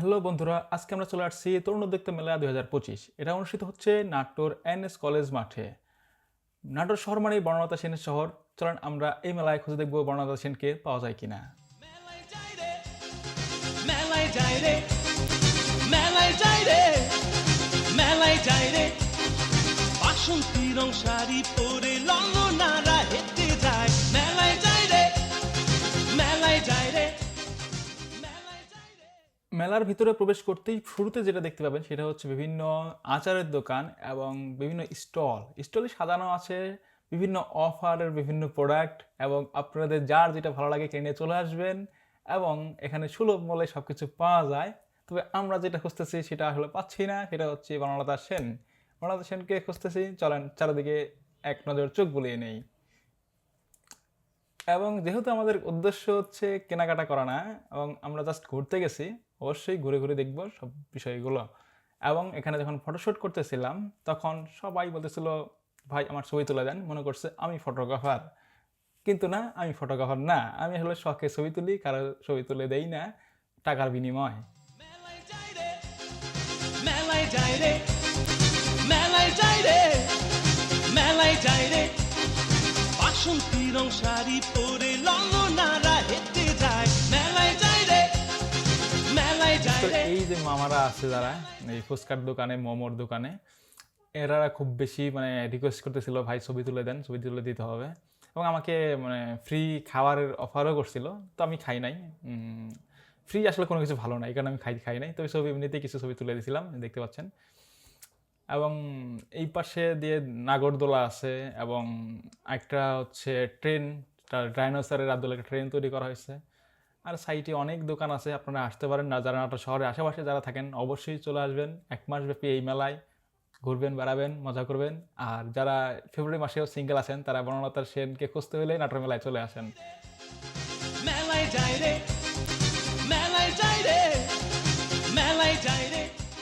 Hello বন্ধুরা, আজকে আমরা চলে আসছি তরুণ উদ্যোক্তা মেলা 2025। এটা অনুষ্ঠিত হচ্ছে নাটোর এনএস কলেজ মাঠে। নাটোর শহর মানেই বনলতা সেনের শহর। চলেন আমরা এই মেলায় খুঁজে দেখবো বনলতা সেনকে পাওয়া যায় কিনা। মেলায় যাই রে, মেলায় যাই রে, মেলায় যাই রে, মেলায় যাই রে। বাসন্তী রং শাড়ি পরে ললনারা হেঁটে যায়। মেলায় যাই রে, মেলায় যাই রে, মেলায় যাই রে। মেলার ভিতরে প্রবেশ করতেই শুরুতে যেটা দেখতে পাবেন সেটা হচ্ছে বিভিন্ন আচারের দোকান এবং বিভিন্ন স্টলে সাজানো আছে বিভিন্ন অফারের বিভিন্ন প্রোডাক্ট, এবং আপনাদের যার যেটা ভালো লাগে কিনে চলে আসবেন। এবং এখানে সুলভ মূল্যে সব কিছু পাওয়া যায়। তবে আমরা যেটা খুঁজতেছি সেটা আসলে পাচ্ছি না, সেটা হচ্ছে বনলতা সেন। বনলতা সেনকে খুঁজতেছি, চলেন চারিদিকে এক নজর চোখ বুলিয়ে নেই। এবং যেহেতু আমাদের উদ্দেশ্য হচ্ছে কেনাকাটা করা না, এবং আমরা জাস্ট ঘুরতে গেছি, অবশ্যই ঘুরে ঘুরে দেখব সব বিষয়গুলো। এবং এখানে যখন ফটোশ্যুট করতেছিলাম তখন সবাই বলতেছিল, ভাই আমার ছবি তুলে দেন, মনে করছে আমি ফটোগ্রাফার। কিন্তু না, আমি ফটোগ্রাফার না, আমি আসলে শখে ছবি তুলি, কারো ছবি তুলে দেই না টাকার বিনিময়। মেলায় যাই রে, মেলায় যাই রে, মেলায় যাই রে, মেলায় যাই রে। বাসন্তী রং শাড়ি পরে ললনারা হেঁটে যায়। মেলায় যাই রে, মেলায় যাই তো রে। এই যে মামারা আছে যারা এই ফুচকার দোকানে, মোমোর দোকানে, এরা খুব বেশি রিকোয়েস্ট করতেছিল, ভাই ছবি তুলে দেন, ছবি তুলে দিতে হবে। এবং আমাকে ফ্রি খাবারের অফারও করছিল, তো আমি খাই নাই। ফ্রি আসলে কোনো কিছু ভালো না, এই কারণে আমি খাই নাই। তবে ছবি এমনিতেই কিছু ছবি তুলে দিয়েছিলাম, দেখতে পাচ্ছেন। এবং এই পাশে দিয়ে নাগরদোলা আছে, এবং একটা হচ্ছে ট্রেন, ডাইনোসরের আদলে একটা ট্রেন তৈরি করা হয়েছে। আর সাইটে অনেক দোকান আছে, আপনারা আসতে পারেন। না যারা নাটোর শহরের আশেপাশে যারা থাকেন অবশ্যই চলে আসবেন। 1 মাস ব্যাপী এই মেলায় ঘুরবেন, বেড়াবেন, মজা করবেন। আর যারা ফেব্রুয়ারি মাসেও সিঙ্গেল আছেন তারা বনলতা সেনকে খুঁজতে হলে নাটোর মেলায় চলে আসেন। মেলায় যাই রে,